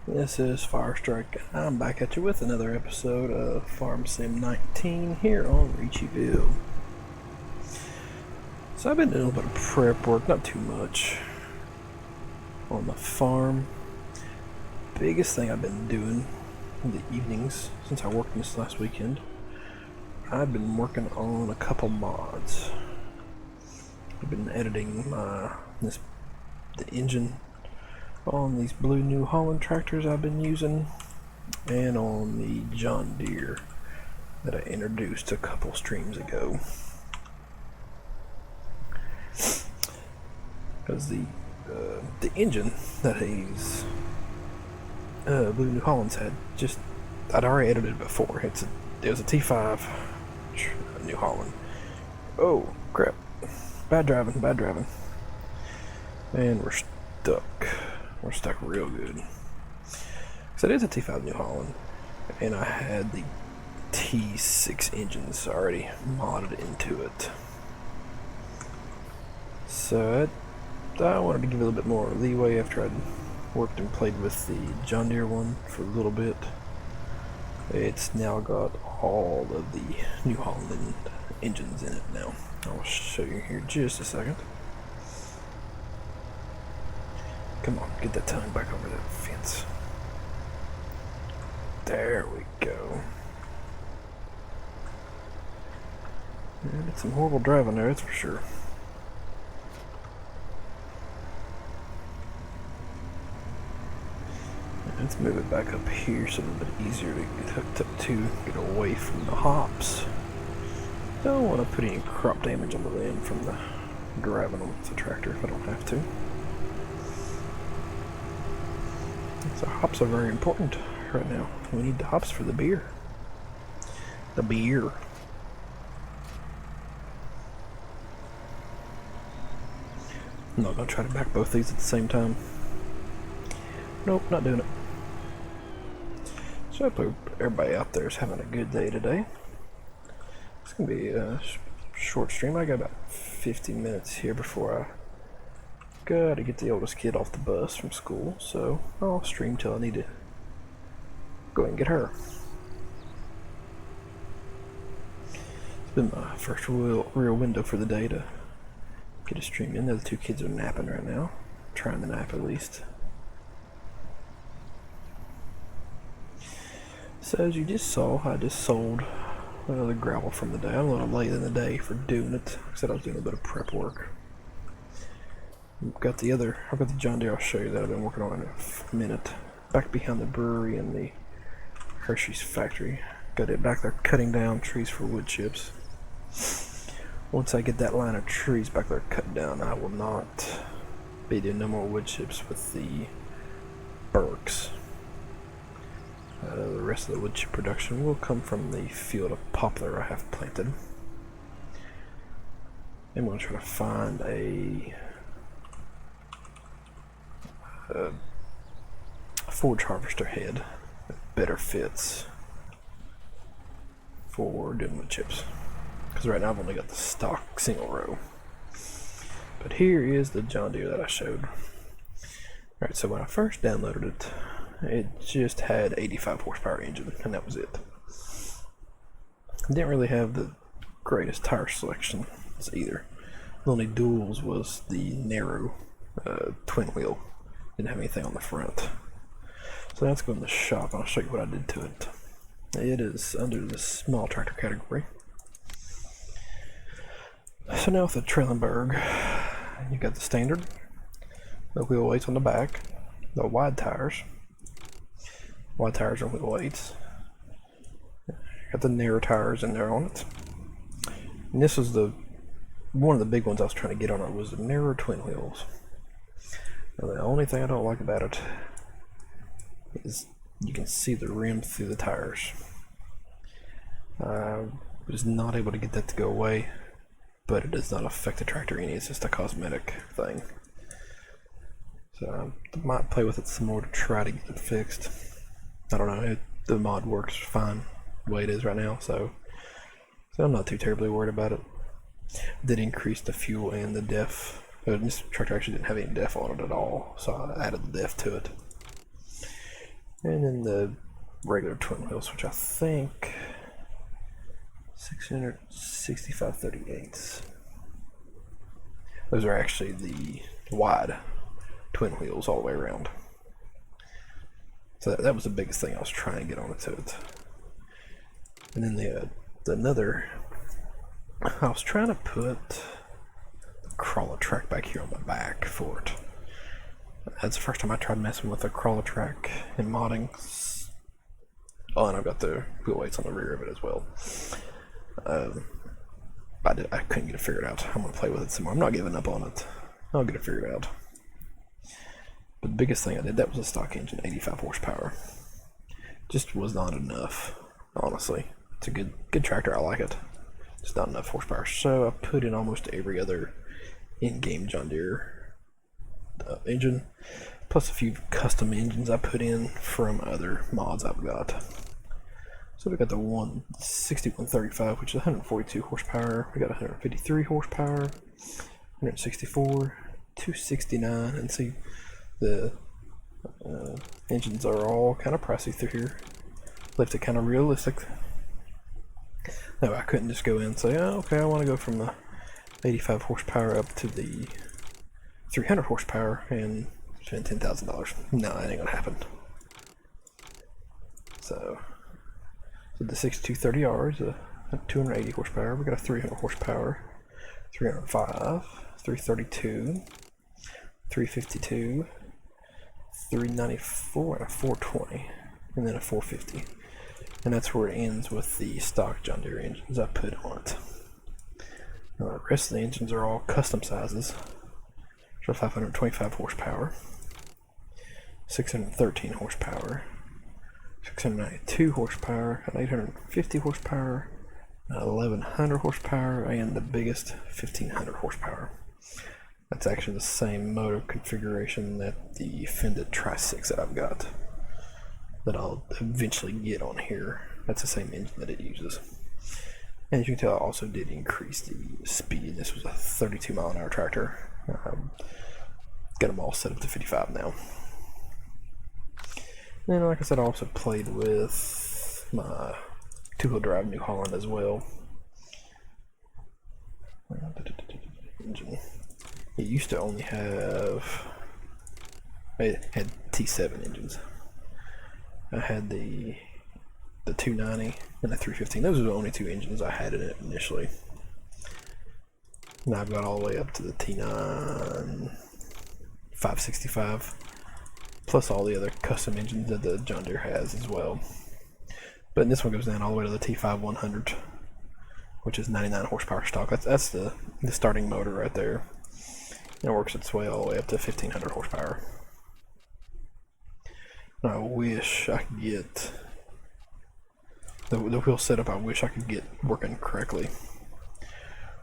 This is Firestrike. I'm back at you with another episode of Farm Sim 19 here on Ricci Ville. So I've been doing a little bit of prep work, not too much, on the farm. Biggest thing I've been doing in the evenings since I worked this last weekend, I've been working on a couple mods. I've been editing the engine on these blue New Holland tractors I've been using, and on the John Deere that I introduced a couple streams ago. Because the engine that these blue New Hollands had, I'd already edited it before. It was a T5 New Holland. Oh crap! Bad driving. And we're stuck. We're stuck real good. So it is a T5 New Holland, and I had the T6 engines already modded into it. So I wanted to give it a little bit more leeway after I'd worked and played with the John Deere one for a little bit. It's now got all of the New Holland engines in it now. I'll show you here in just a second. Come on, get that tongue back over that fence. There we go. And it's some horrible driving there, that's for sure. Let's move it back up here so it's a little bit easier to get hooked up to, get away from the hops. Don't want to put any crop damage on the land from the driving on the tractor if I don't have to. So hops are very important right now. We need the hops for the beer. The beer. I'm not going to try to back both these at the same time. Nope, not doing it. So I hope everybody out there is having a good day today. It's going to be a short stream. I got about 50 minutes here before I got to get the oldest kid off the bus from school, so I'll stream till I need to go ahead and get her. It's been my first real window for the day to get a stream in. The other two kids are napping right now, trying to nap at least. So as you just saw, I just sold another gravel from the day. I'm a little late in the day for doing it. I said I was doing a bit of prep work. I've got the John Deere I'll show you that I've been working on in a minute. Back behind the brewery and the Hershey's factory. Got it back there cutting down trees for wood chips. Once I get that line of trees back there cut down, I will not be doing no more wood chips with the Berks. The rest of the wood chip production will come from the field of poplar I have planted. I'm going to try to find a forage harvester head that better fits for doing wood chips. Because right now I've only got the stock single row. But here is the John Deere that I showed. Alright, so when I first downloaded it, it just had 85 horsepower engine, and that was it. It didn't really have the greatest tire selection either. The only duals was the narrow twin wheel. Didn't have anything on the front. So now let's go in the shop and I'll show you what I did to it. It is under the small tractor category. So now with the Trellenberg, you got the standard, the wheel weights on the back, the wide tires and wheel weights. Got the narrow tires in there on it. And this was one of the big ones I was trying to get on it was the narrow twin wheels. Now the only thing I don't like about it is you can see the rim through the tires. I was not able to get that to go away, but it does not affect the tractor any. It's just a cosmetic thing. So I might play with it some more to try to get it fixed. I don't know, the mod works fine the way it is right now, so I'm not too terribly worried about it. Did increase the fuel and the def. This tractor actually didn't have any def on it at all, so I added the def to it. And then the regular twin wheels, which I think 665/38. Those are actually the wide twin wheels all the way around. So that was the biggest thing I was trying to get on it. And then another, I was trying to put the crawler track back here on the back for it. That's the first time I tried messing with the crawler track and modding. Oh, and I've got the wheel weights on the rear of it as well. I couldn't get it figured out. I'm going to play with it some more. I'm not giving up on it. I'll get it figured out. But the biggest thing I did, that was a stock engine, 85 horsepower. Just was not enough, honestly. It's a good tractor. I like it. It's not enough horsepower. So I put in almost every other in-game John Deere engine, plus a few custom engines I put in from other mods I've got. So we got the 6135, which is 142 horsepower. We got 153 horsepower, 164, 269, and see the engines are all kind of pricey through here. Left it kind of realistic. No, I couldn't just go in and say, oh, okay, I want to go from the 85 horsepower up to the 300 horsepower and spend $10,000. No, that ain't gonna happen. So the 6230R is a 280 horsepower. We got a 300 horsepower, 305, 332, 352, 394, and a 420, and then a 450. And that's where it ends with the stock John Deere engines I put on it. Now the rest of the engines are all custom sizes. So 525 horsepower, 613 horsepower, 692 horsepower, an 850 horsepower, 1100 horsepower, and the biggest 1500 horsepower. That's actually the same motor configuration that the Fendit Tri-6 that I've got, that I'll eventually get on here. That's the same engine that it uses. And as you can tell, I also did increase the speed. This was a 32 mile an hour tractor. Got them all set up to 55 now. And like I said, I also played with my two-wheel drive New Holland as well. Engine. It used to only have, it had T7 engines. I had the 290 and the 315. Those are the only two engines I had in it initially. Now I've got all the way up to the T9 565, plus all the other custom engines that the John Deere has as well. But this one goes down all the way to the T5 100, which is 99 horsepower stock. That's the starting motor right there. And it works its way all the way up to 1500 horsepower. And I wish I could get the wheel setup. I wish I could get working correctly.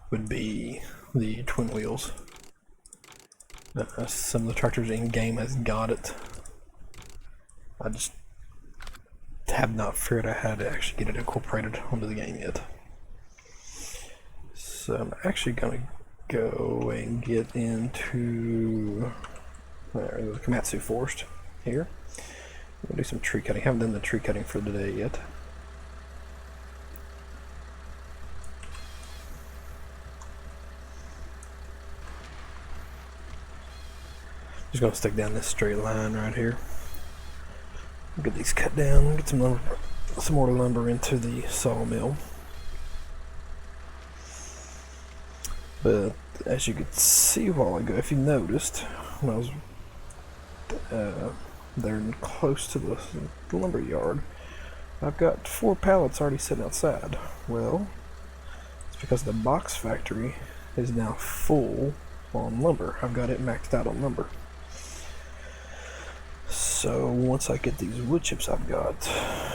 Would be the twin wheels. Some of the tractors in game has got it. I just have not figured out how to actually get it incorporated onto the game yet. So I'm actually gonna go and get into the Komatsu forest here. I'm gonna do some tree cutting. Haven't done the tree cutting for today yet. Just gonna stick down this straight line right here. Get these cut down, get some more lumber into the sawmill. But as you could see a while ago, if you noticed, when I was there close to the lumber yard, I've got 4 pallets already sitting outside. Well, it's because the box factory is now full on lumber. I've got it maxed out on lumber. So once I get these wood chips I've got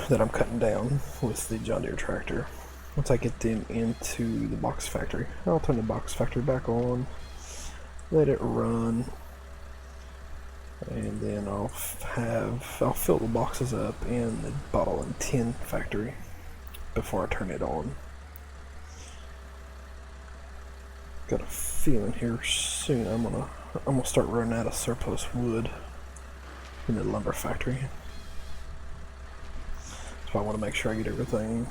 that I'm cutting down with the John Deere tractor, once I get them into the box factory, I'll turn the box factory back on, let it run, and then I'll fill the boxes up in the bottle and tin factory before I turn it on. Got a feeling here soon I'm gonna start running out of surplus wood in the lumber factory. So I want to make sure I get everything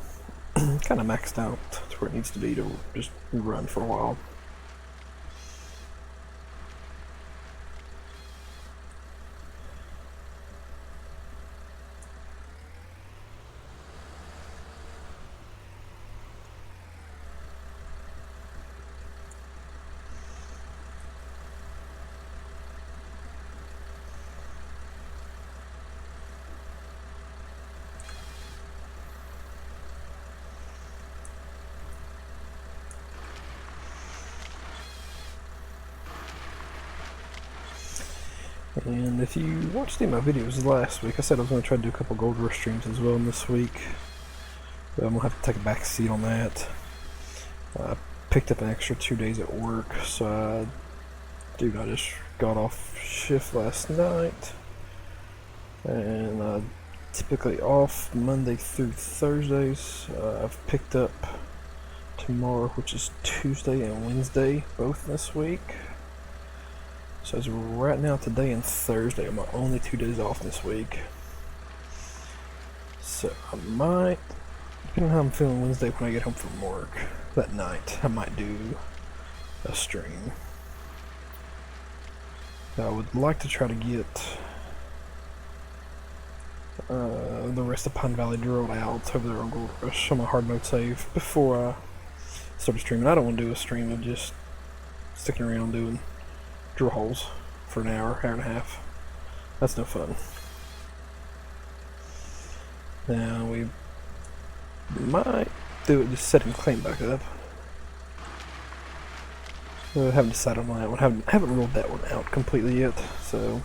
kind of maxed out to where it needs to be to just run for a while. And if you watched any of my videos last week, I said I was going to try to do a couple Gold Rush streams as well this week. But I'm going to have to take a back seat on that. I picked up an extra 2 days at work, so I just got off shift last night. And typically off Monday through Thursdays. I've picked up tomorrow, which is Tuesday and Wednesday, both this week. So as right now, today and Thursday are my only 2 days off this week. So I might, depending on how I'm feeling Wednesday when I get home from work that night, I might do a stream. I would like to try to get the rest of Pine Valley drilled out over there on Gold Rush on my hard mode save before I start streaming. I don't want to do a stream of just sticking around doing drill holes for an hour and a half. That's no fun. Now we might do it just setting claim back up. I haven't decided on that one. Haven't ruled that one out completely yet. So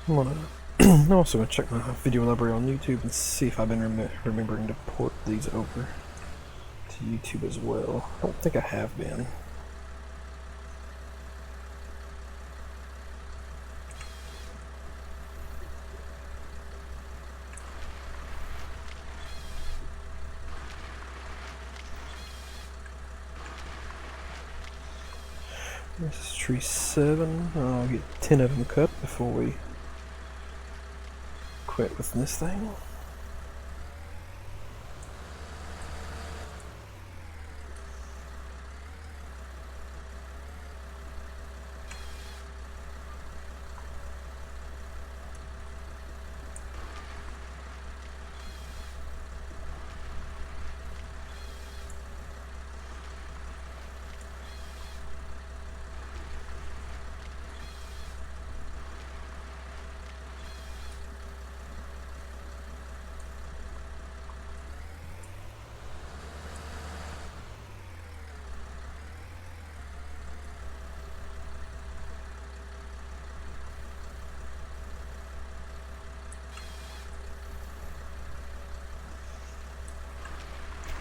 I'm also gonna check my video library on YouTube and see if I've been remembering to port these over to YouTube as well. I don't think I have been. This is tree 7. I'll get 10 of them cut before we quit with this thing.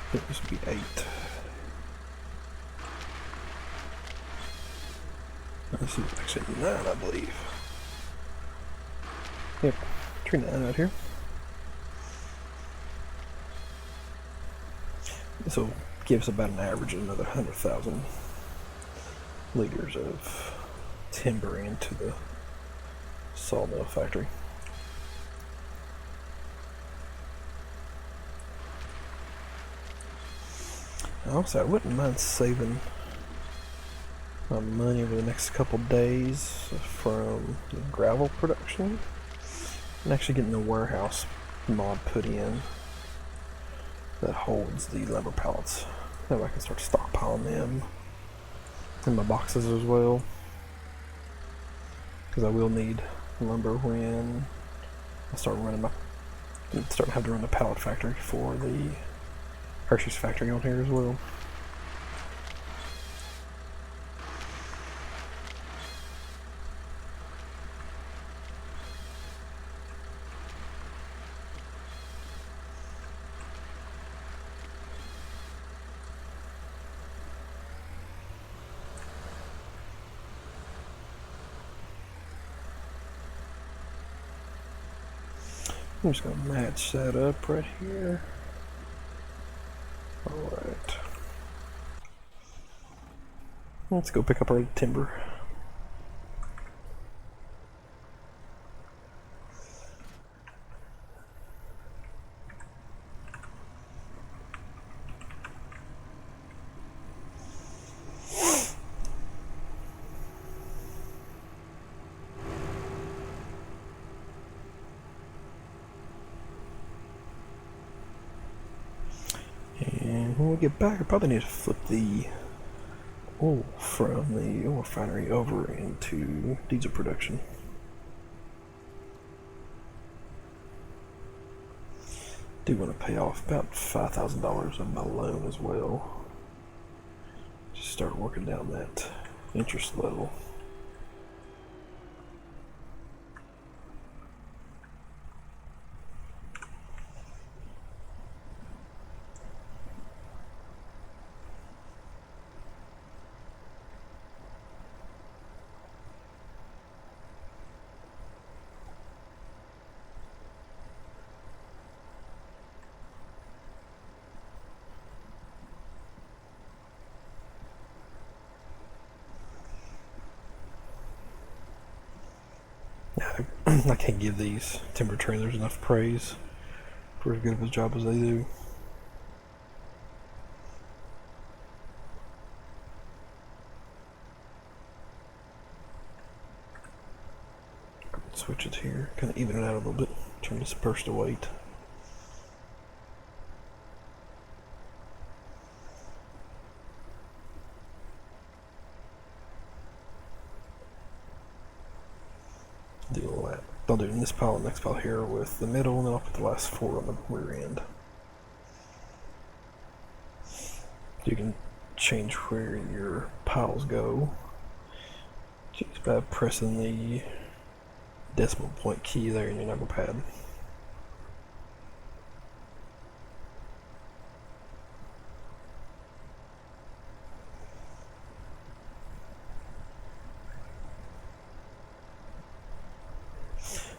I think this would be 8. This is actually 9, I believe. Yep, tree 9 out here. This will give us about an average of another 100,000 liters of timber into the sawmill factory. Also, I wouldn't mind saving my money over the next couple days from the gravel production and actually getting the warehouse mod put in that holds the lumber pallets. That way I can start stockpiling them in my boxes as well, because I will need lumber when I start having to run the pallet factory for the Hershey's factory on here as well. I'm just going to match that up right here. Alright. Let's go pick up our timber. get back, I probably need to flip the oil from the oil refinery over into diesel production. Do want to pay off about $5,000 of my loan as well. Just start working down that interest level. I can't give these timber trailers enough praise for as good of a job as they do. Switch it here, kind of even it out a little bit, turn this burst to weight. Do all that. I'll do this pile and next pile here with the middle, and then I'll put the last 4 on the rear end. You can change where your piles go just by pressing the decimal point key there in your number pad.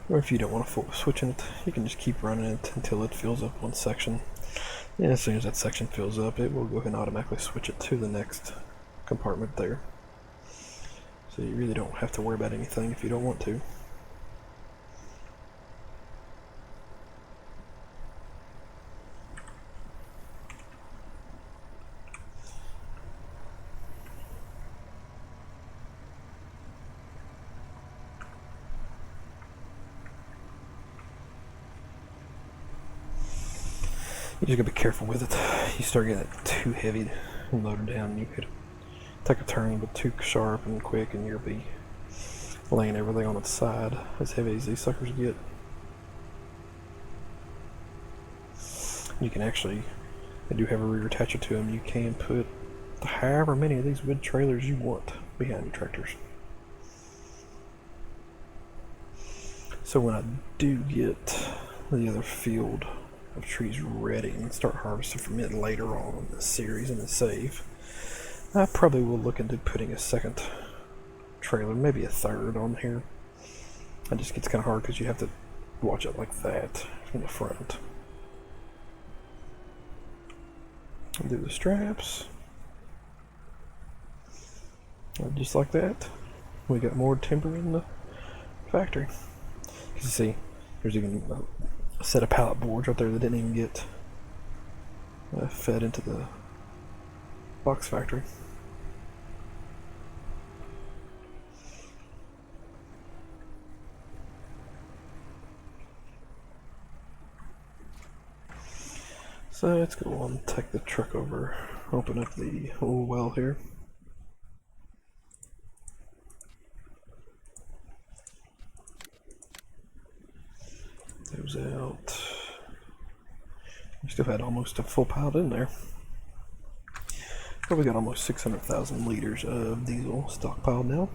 Or if you don't want to focus switching it, you can just keep running it until it fills up one section. And as soon as that section fills up, it will go ahead and automatically switch it to the next compartment there. So you really don't have to worry about anything if you don't want to. You just gotta be careful with it. You start getting it too heavy and loaded down, you could take a turn but too sharp and quick, and you'll be laying everything on its side, as heavy as these suckers get. You can actually, they do have a rear attacher to them. You can put however many of these wood trailers you want behind your tractors. So when I do get the other field of trees ready and start harvesting from it later on in this series and the save, I probably will look into putting a second trailer, maybe a third on here. It just gets kind of hard because you have to watch it like that from the front. I'll do the straps. And just like that, we got more timber in the factory. You can see there's even a set of pallet boards right there that didn't even get fed into the box factory. So let's go on and take the truck over, open up the oil well here. Those out. We still had almost a full pile in there. Probably got almost 600,000 liters of diesel stockpiled now,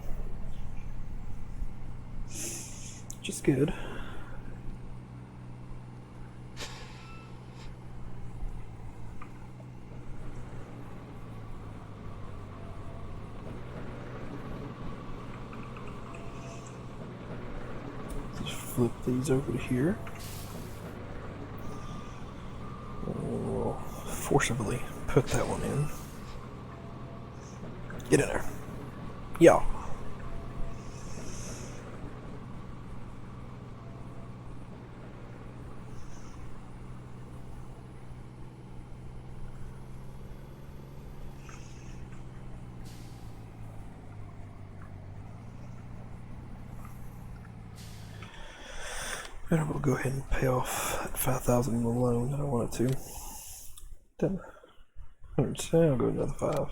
which is good. Just flip these over to here. We'll forcibly put that one in. Get in there. Yeah. And I will go ahead and pay off that $5,000 in the loan that I wanted to. Then 100, I'll go another 5.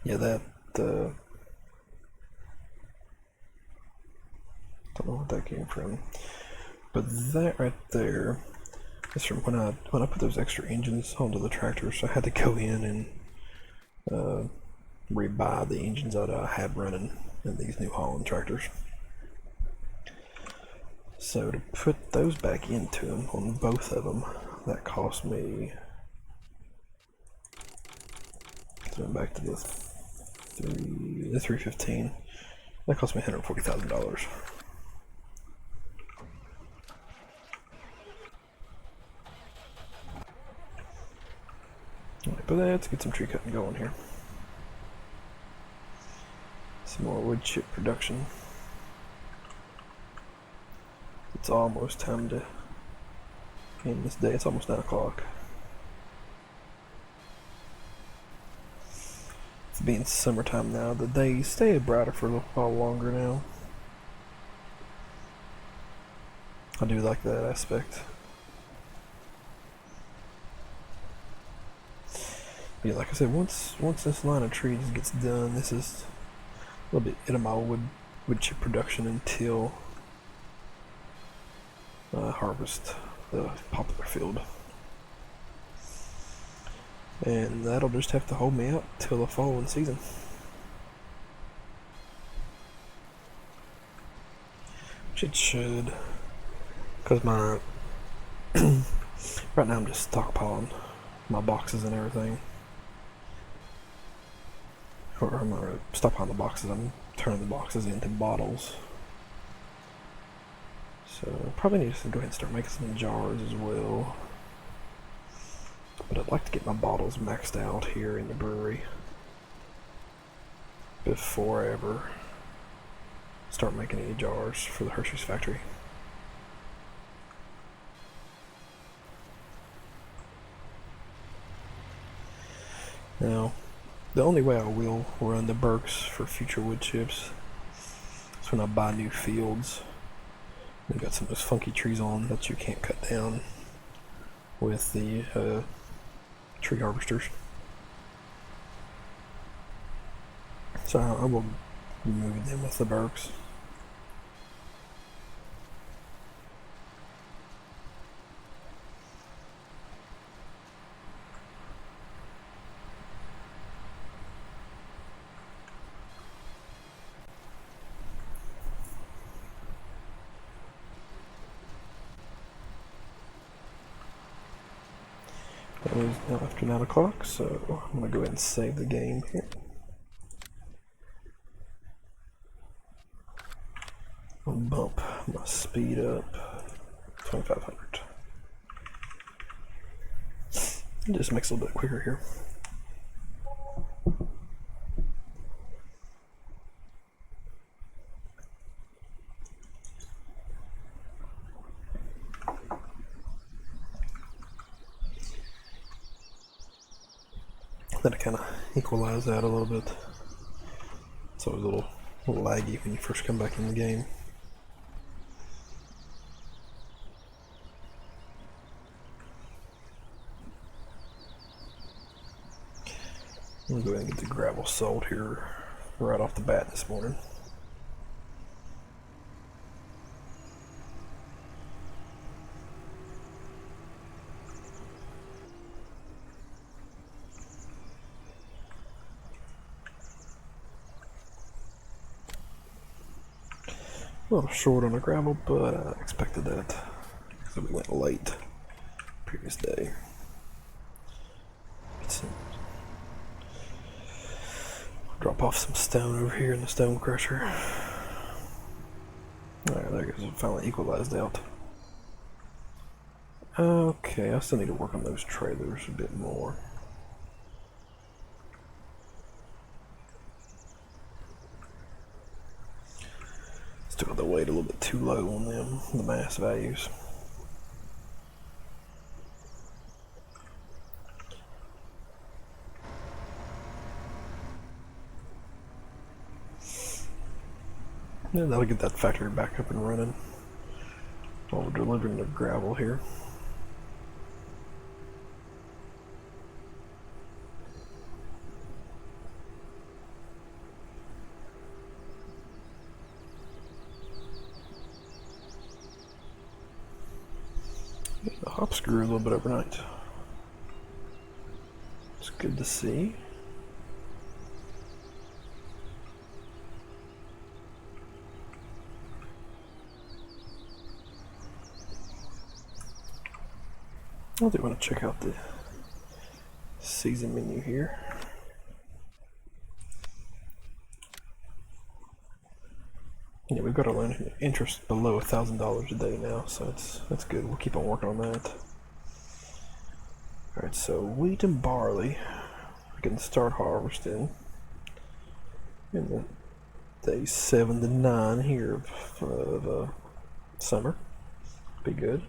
Yeah, that, don't know what that came from. But that right there is from when I put those extra engines onto the tractor, so I had to go in and rebuy the engines that I had running in these New Holland tractors. So to put those back into them on both of them, that cost me. So back to the 315. That cost me $140,000. Alright, but let's get some tree cutting going here. Some more wood chip production. It's almost time to end this day. It's almost 9 o'clock. It's being summertime now. The days stay brighter for a little while longer now. I do like that aspect. But yeah, like I said, once this line of trees gets done, this is a little bit into my wood chip production until harvest the poplar field. And that'll just have to hold me out till the following season. Which it should. Because my right now I'm just stockpiling my boxes and everything. Or I'm not really stockpiling the boxes, I'm turning the boxes into bottles. So probably need to go ahead and start making some jars as well. But I'd like to get my bottles maxed out here in the brewery before I ever start making any jars for the Hershey's factory. Now, the only way I will run the Berks for future wood chips is when I buy new fields. They've got some of those funky trees on that you can't cut down with the tree harvesters. So I will remove them with the Berks. It is now after 9 o'clock, so I'm going to go ahead and save the game here. I'll bump my speed up 2500. It just makes it a little bit quicker here. Then I kind of equalize that a little bit. It's always a little laggy when you first come back in the game. I'm gonna go ahead and get the gravel sold here right off the bat this morning. A little short on the gravel, but I expected that because we went late previous day. Drop off some stone over here in the stone crusher. Alright, there it goes. It finally equalized out. Okay, I still need to work on those trailers a bit more. Still got the weight a little bit too low on them, the mass values. And that'll get that factory back up and running while we're delivering the gravel here. hops grew a little bit overnight. It's good to see. I do want to check out the season menu here. Yeah, we've got our loan interest below $1,000 a day now, so that's good. We'll keep on working on that. All right, so wheat and barley, we can start harvesting in the days 7 to 9 here of summer. Be good.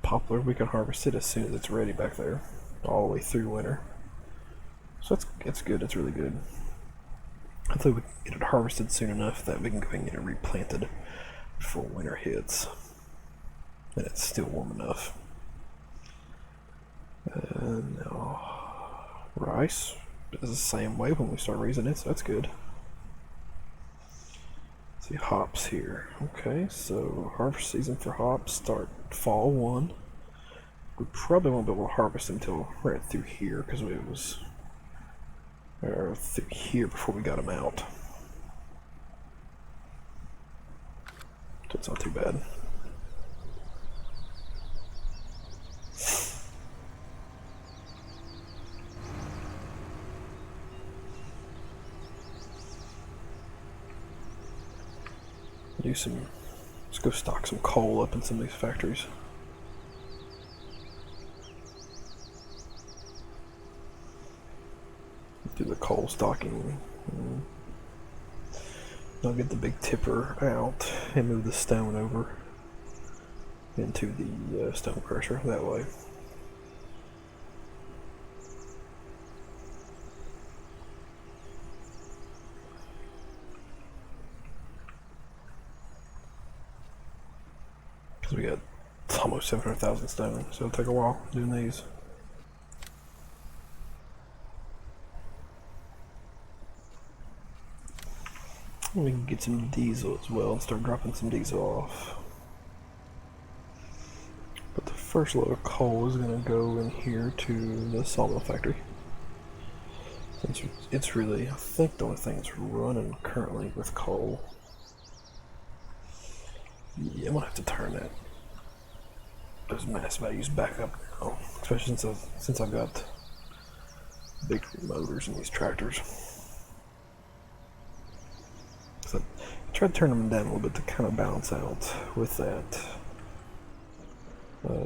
Poplar, we can harvest it as soon as it's ready back there, all the way through winter. So it's good. It's really good. Hopefully we can get it harvested soon enough that we can go and get it replanted before winter hits, and it's still warm enough. Now, rice is the same way when we start raising it, so that's good. Let's see, hops here. Okay, so harvest season for hops start fall 1. We probably won't be able to harvest until right through here because it was through here before we got them out. So it's not too bad. Let's go stock some coal up in some of these factories. Do the coal stocking. I'll get the big tipper out and move the stone over into the stone crusher that way. Because we got almost 700,000 stone, so it'll take a while doing these. We can get some diesel as well and start dropping some diesel off. But the first load of coal is going to go in here to the sawmill factory. Since it's really, I think, the only thing that's running currently with coal. Yeah, I'm going to have to turn those mass values back up now, especially since I've got big motors in these tractors. So I tried to turn them down a little bit to kind of balance out with that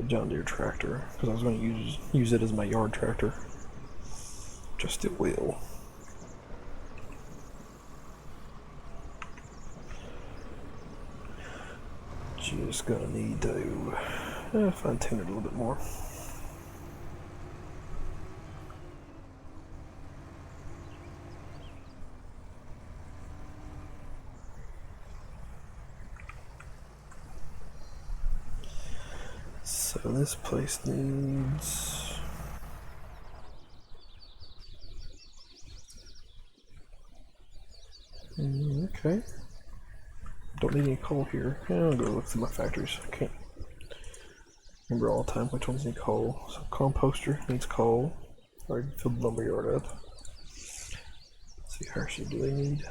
John Deere tractor, because I was going to use it as my yard tractor, which I still will. Just gonna need to fine tune it a little bit more. So this place needs okay. Don't need any coal here. Yeah, I'll go look through my factories. I can't remember all the time which ones need coal. So composter needs coal. Already filled the lumberyard up. Let's see, Hershey, do they need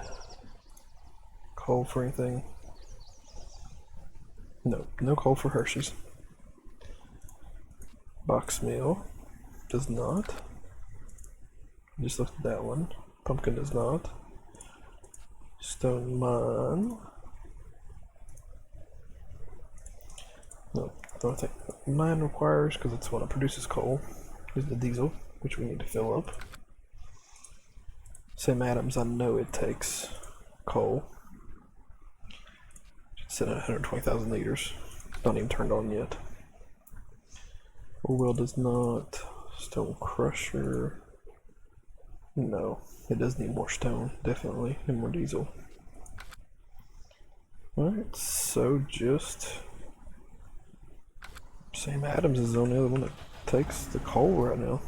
coal for anything? No, no coal for Hershey's. Box meal does not. Just looked at that one. Pumpkin does not. Stone mine. No, the only thing mine requires, because it's the one that produces coal, is the diesel, which we need to fill up. Sam Adams, I know it takes coal. It's at 120,000 liters. It's not even turned on yet. Oil does not. Stone crusher. No, it does need more stone, definitely, and more diesel. Alright, so just Sam Adams is the only other one that takes the coal right now.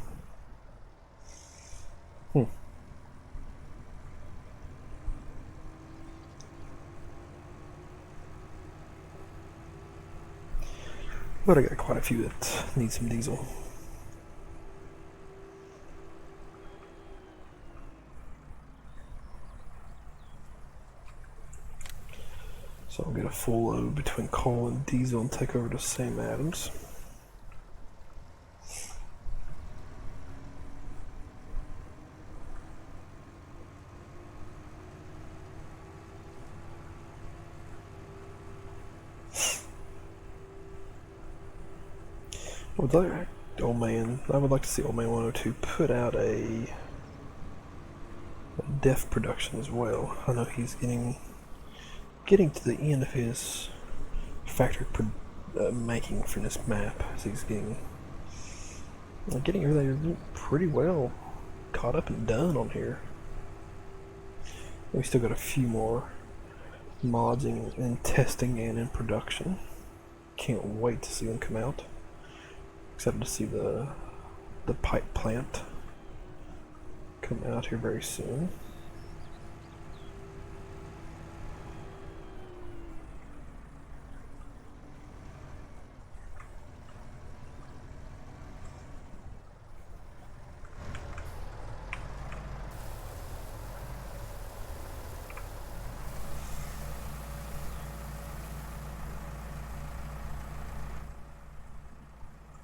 But I got quite a few that need some diesel. So I'll get a full load between coal and diesel and take over to Sam Adams. I would like to see Old Man 102 put out a def production as well. I know he's getting to the end of his factory making for this map, so he's getting everything pretty well caught up and done on here. We still got a few more mods and testing and in production. Can't wait to see them come out. Excited to see the pipe plant come out here very soon.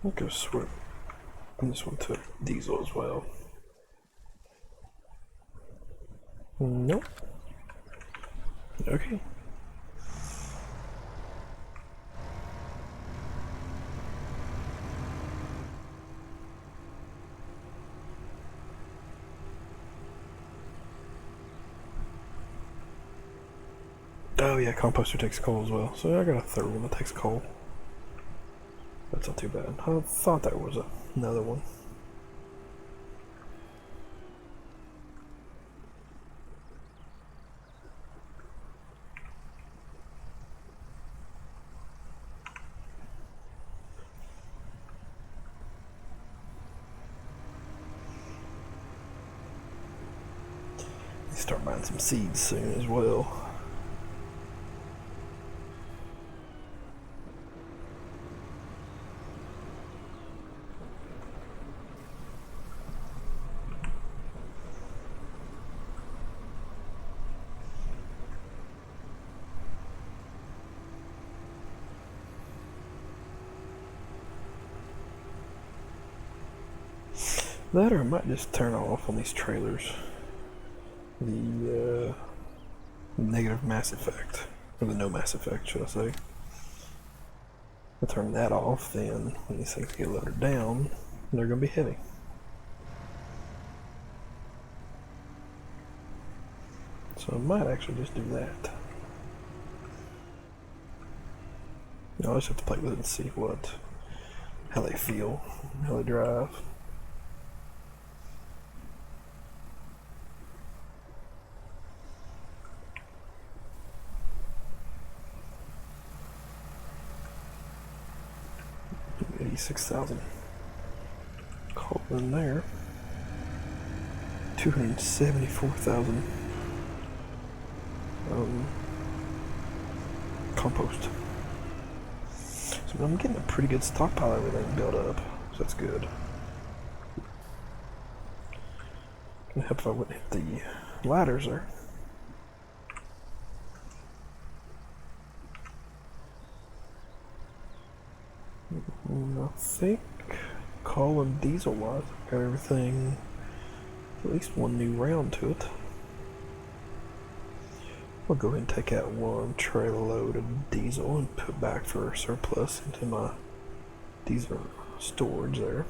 I'll go swap this one to diesel as well. Nope. Okay. Oh yeah, composter takes coal as well. So I got a third one that takes coal. That's not too bad. I thought there was another one. Start buying some seeds soon as well. That or I might just turn off on these trailers the negative mass effect, or the no mass effect, should I say. I'll turn that off, then when these things get loaded down, they're going to be heavy. So I might actually just do that. I'll just have to play with it and see how they feel, how they drive. $86,000 coal in there. 274,000 compost. So I'm getting a pretty good stockpile of everything built up, so that's good. Gonna help if I wouldn't hit the ladders there. I think coal and diesel wise, got everything, at least one new round to it. I'll go ahead and take out one trailer load of diesel and put back for surplus into my diesel storage there.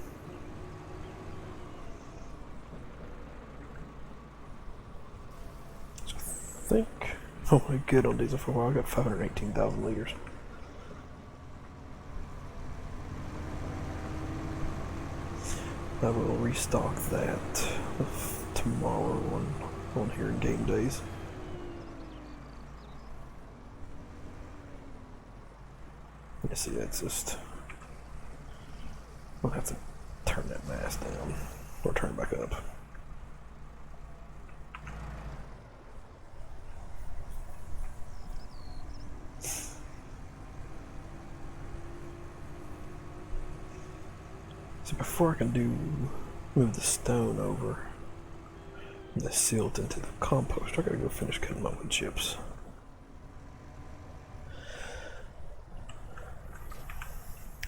So I think we're good on diesel for a while. I got 518,000 liters. I will restock that tomorrow on here in game days. You see, that's just, I'll have to turn that mass down or turn it back up. So before I can move the stone over and the silt into the compost, I gotta go finish cutting my wood chips.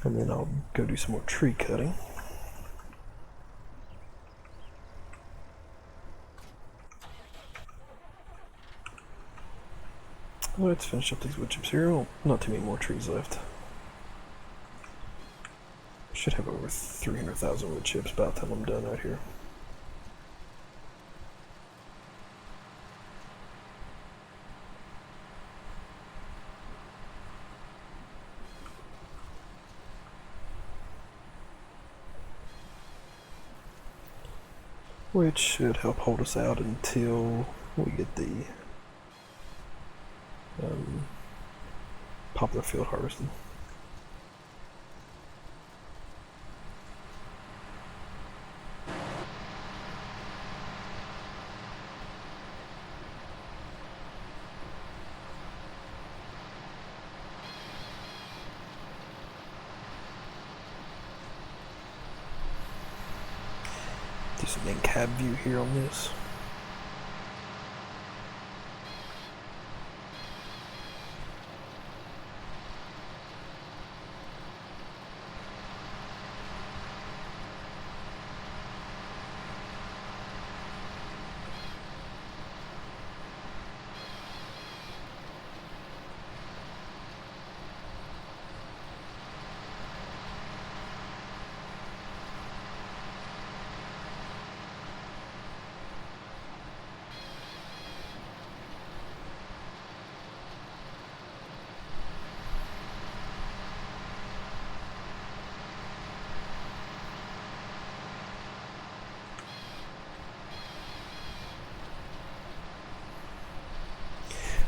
And then I'll go do some more tree cutting. Let's finish up these wood chips here. Oh, not too many more trees left. Should have over 300,000 wood chips by the time I'm done out here. Which should help hold us out until we get the poplar field harvested. Do some in-cab view here on this.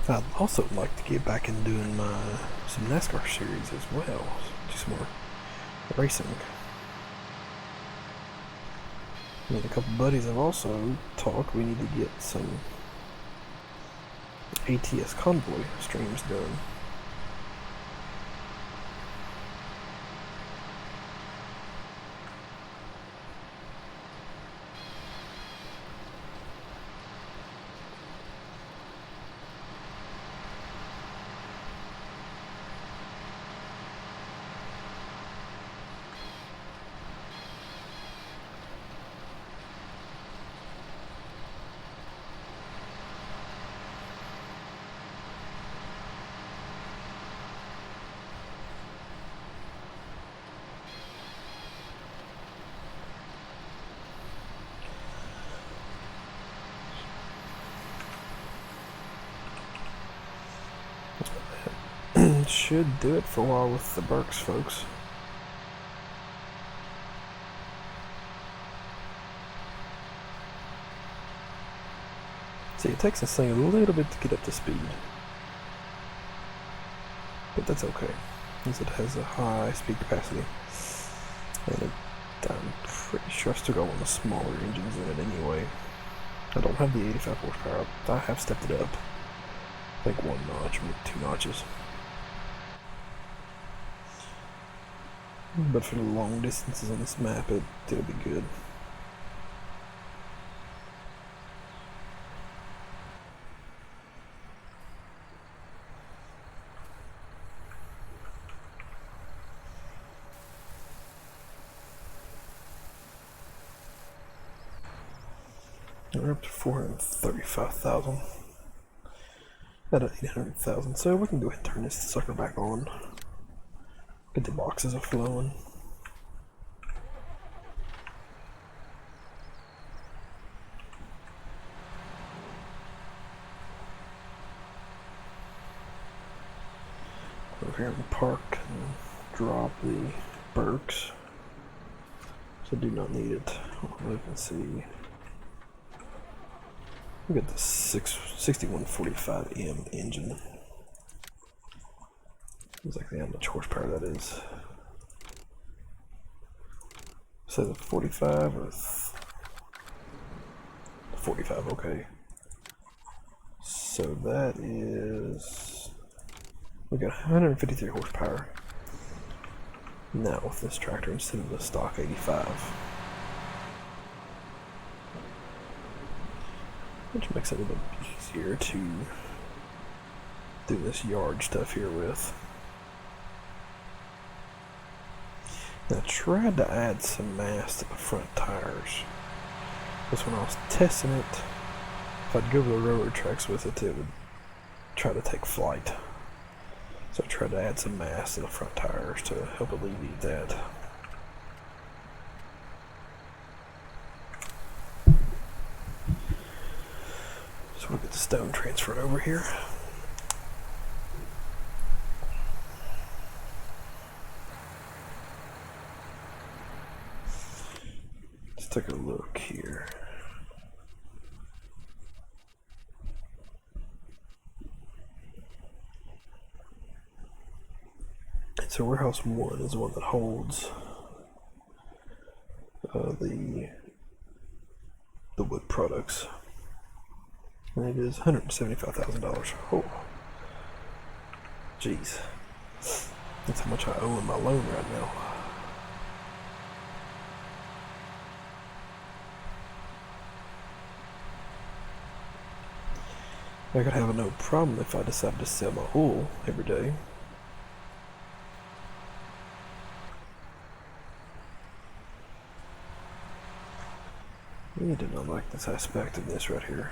I'd also like to get back and doing some NASCAR series as well. Do some more racing. Me and a couple buddies have also talked we need to get some ATS convoy streams done. Should do it for a while with the Burks folks. See, it takes this thing a little bit to get up to speed, but that's okay, because it has a high speed capacity, and I'm pretty sure I still got one of the smaller engines in it anyway. I don't have the 85 horsepower. I have stepped it up, I think 1 notch, maybe 2 notches. But for the long distances on this map, it'll be good. We're up to 435,000 out of 800,000, so we can go ahead and turn this sucker back on. Get the boxes are flowing. Over here in the park and drop the Burks. So do not need it. Look and see. We got the 6145M engine. Exactly how much horsepower that is. So the 45 or 45, okay. So that is, we got 153 horsepower. Now with this tractor instead of the stock 85. Which makes it a little easier to do this yard stuff here with. And I tried to add some mass to the front tires. Because when I was testing it, if I'd go over the railroad tracks with it, it would try to take flight. So I tried to add some mass to the front tires to help alleviate that. So we'll get the stone transferred over here. Let's take a look here. So warehouse 1 is the one that holds the wood products, and it is $175,000. Oh, jeez, that's how much I owe in my loan right now. I could have no problem if I decided to sell my wool every day. I do not like this aspect of this right here.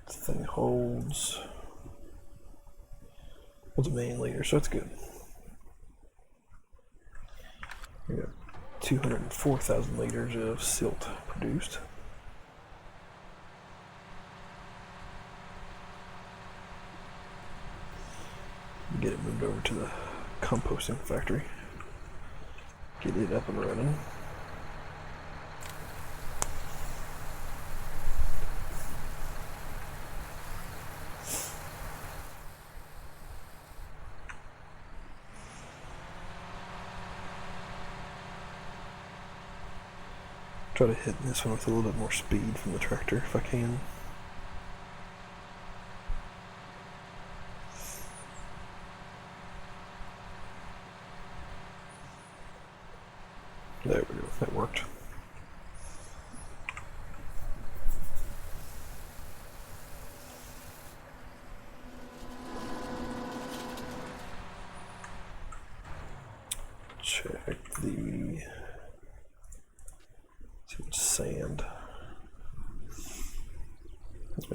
This thing holds a million liters, so that's good. We got 204,000 liters of silt produced. Get it moved over to the composting factory. Get it up and running. Try to hit this one with a little bit more speed from the tractor if I can. There we go, that worked. Check the sand.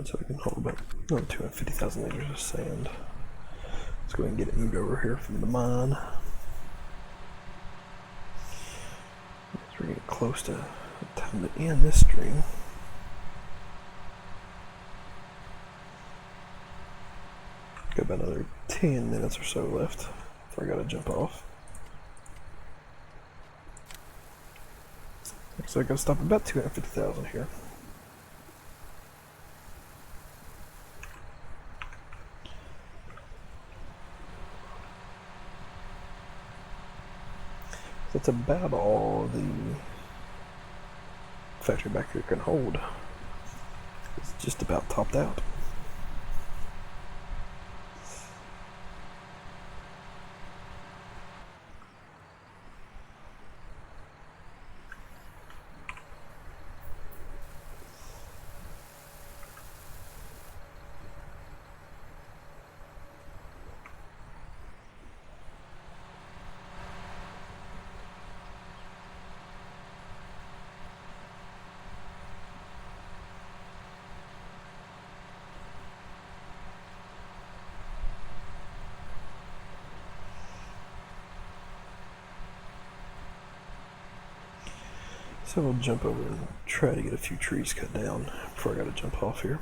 So we can hold about 250,000 liters of sand. Let's go ahead and get it moved over here from the mine. We're getting close to time to end this stream. Got about another 10 minutes or so left before I gotta jump off. So I gotta stop about 250,000 here. That's about all the factory back here can hold. It's just about topped out. So we'll jump over and try to get a few trees cut down before I gotta jump off here.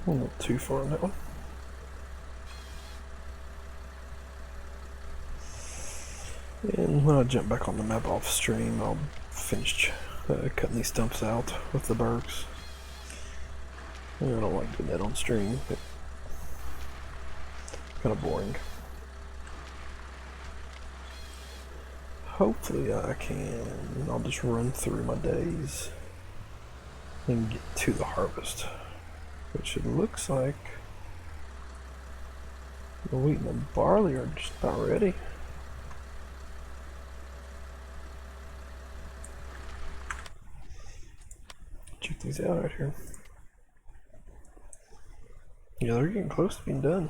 Not too far on that one. And when I jump back on the map off stream, I'll finish cutting these stumps out with the bergs. I don't like doing that on stream, but kind of boring. Hopefully I'll just run through my days and get to the harvest, which it looks like the wheat and the barley are just about ready. Check these out right here. Yeah, they're getting close to being done.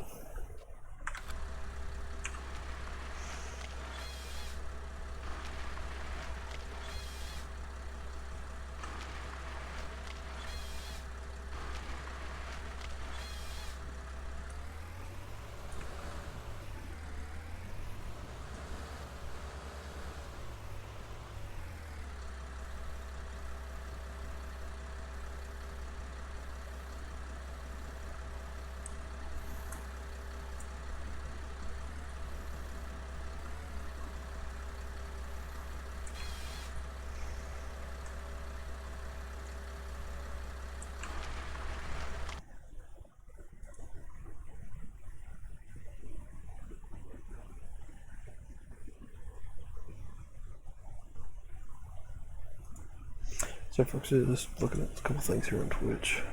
So folks, just looking at a couple things here on Twitch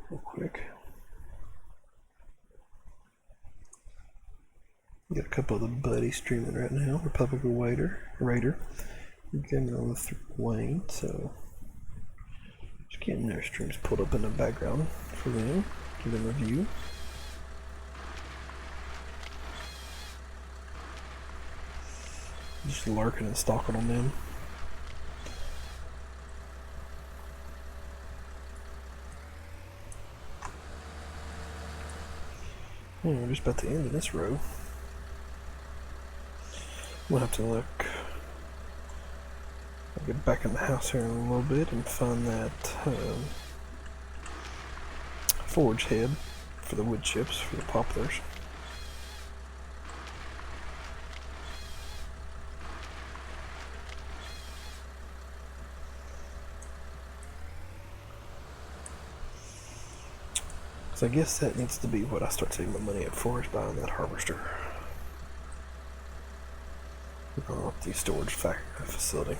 real quick. Got a couple of the buddies streaming right now. Republican Raider. Gaming on with Wayne, so just getting their streams pulled up in the background for them, give them a view. Just lurking and stalking on them. We're just about to end in this row. We'll have to look. I'll get back in the house here in a little bit and find that forge head for the wood chips for the poplars. So I guess that needs to be what I start saving my money up for, is buying that harvester. The storage facility.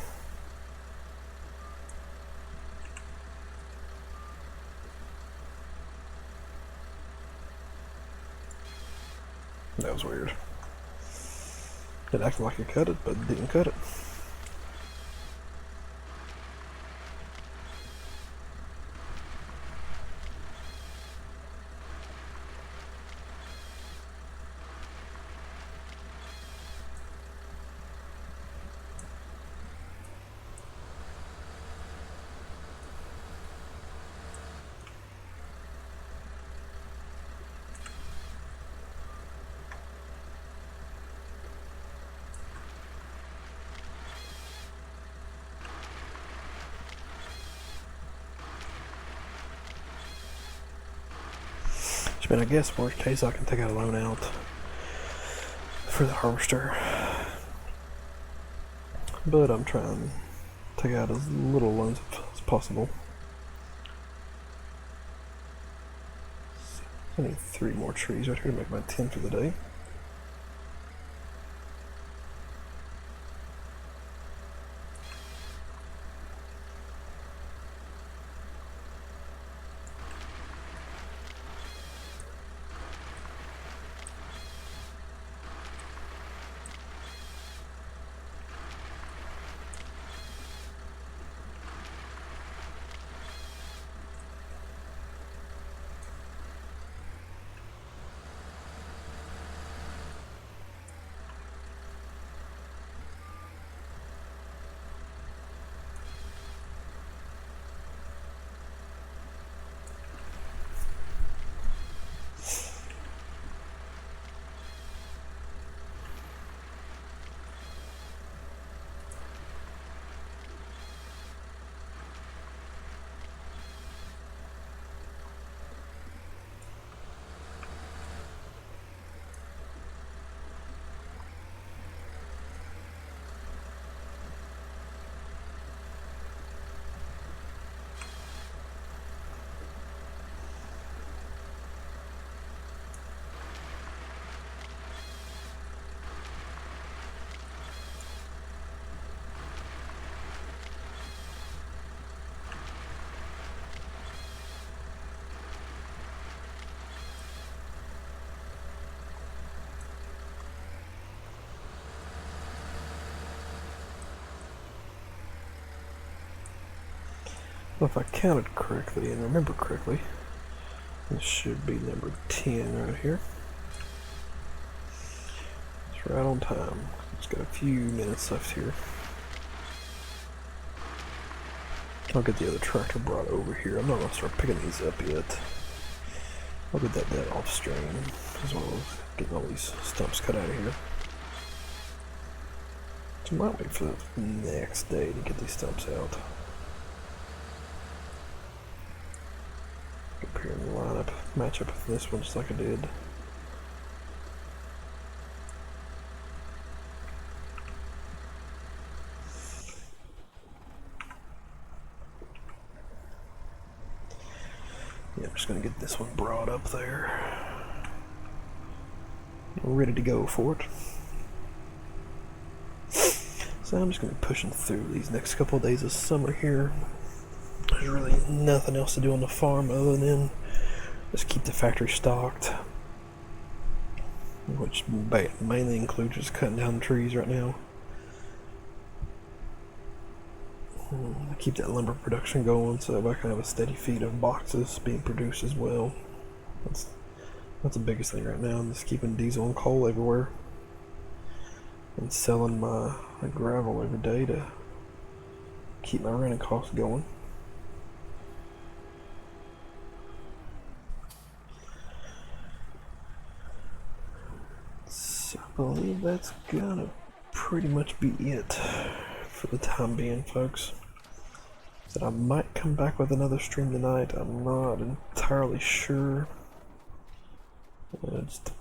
That was weird. It acted like it cut it, but it didn't cut it. I mean, I guess worst case I can take out a loan out for the harvester, but I'm trying to take out as little loans as possible. I need 3 more trees right here to make my 10 for the day. Well, if I counted correctly and remember correctly, this should be number 10 right here. It's right on time. It's got a few minutes left here. I'll get the other tractor brought over here. I'm not going to start picking these up yet. I'll get that dead off stream, as well as getting all these stumps cut out of here. So I might wait for the next day to get these stumps out. Up here in the lineup, match up with this one just like I did. Yeah, I'm just gonna get this one brought up there. I'm ready to go for it. So I'm just gonna be pushing through these next couple of days of summer here. There's really nothing else to do on the farm other than just keep the factory stocked, which mainly includes just cutting down the trees right now. Keep that lumber production going so that I can have a steady feed of boxes being produced as well. That's the biggest thing right now. I'm just keeping diesel and coal everywhere and selling my gravel every day to keep my running costs going. So I believe that's gonna pretty much be it for the time being, folks. So I might come back with another stream tonight. I'm not entirely sure. It just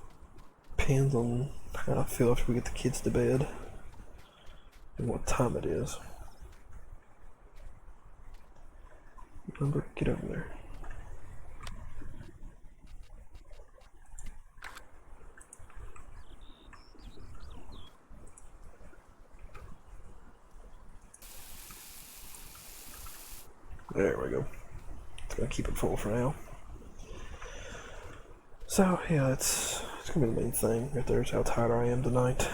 depends on how I feel after we get the kids to bed and what time it is. Remember, get over there. There we go. It's gonna keep it full for now. So yeah, it's gonna be the main thing right there is how tired I am tonight.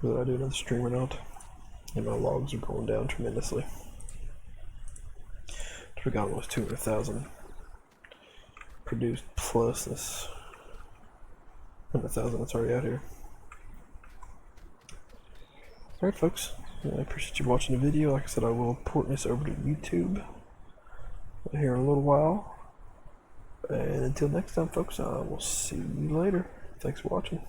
Whether I do another stream or not. And my logs are going down tremendously. We got almost 200,000 produced plus this 100,000 that's already out here. Alright folks, I appreciate you watching the video. Like I said, I will port this over to YouTube here in a little while. And until next time folks, I will see you later. Thanks for watching.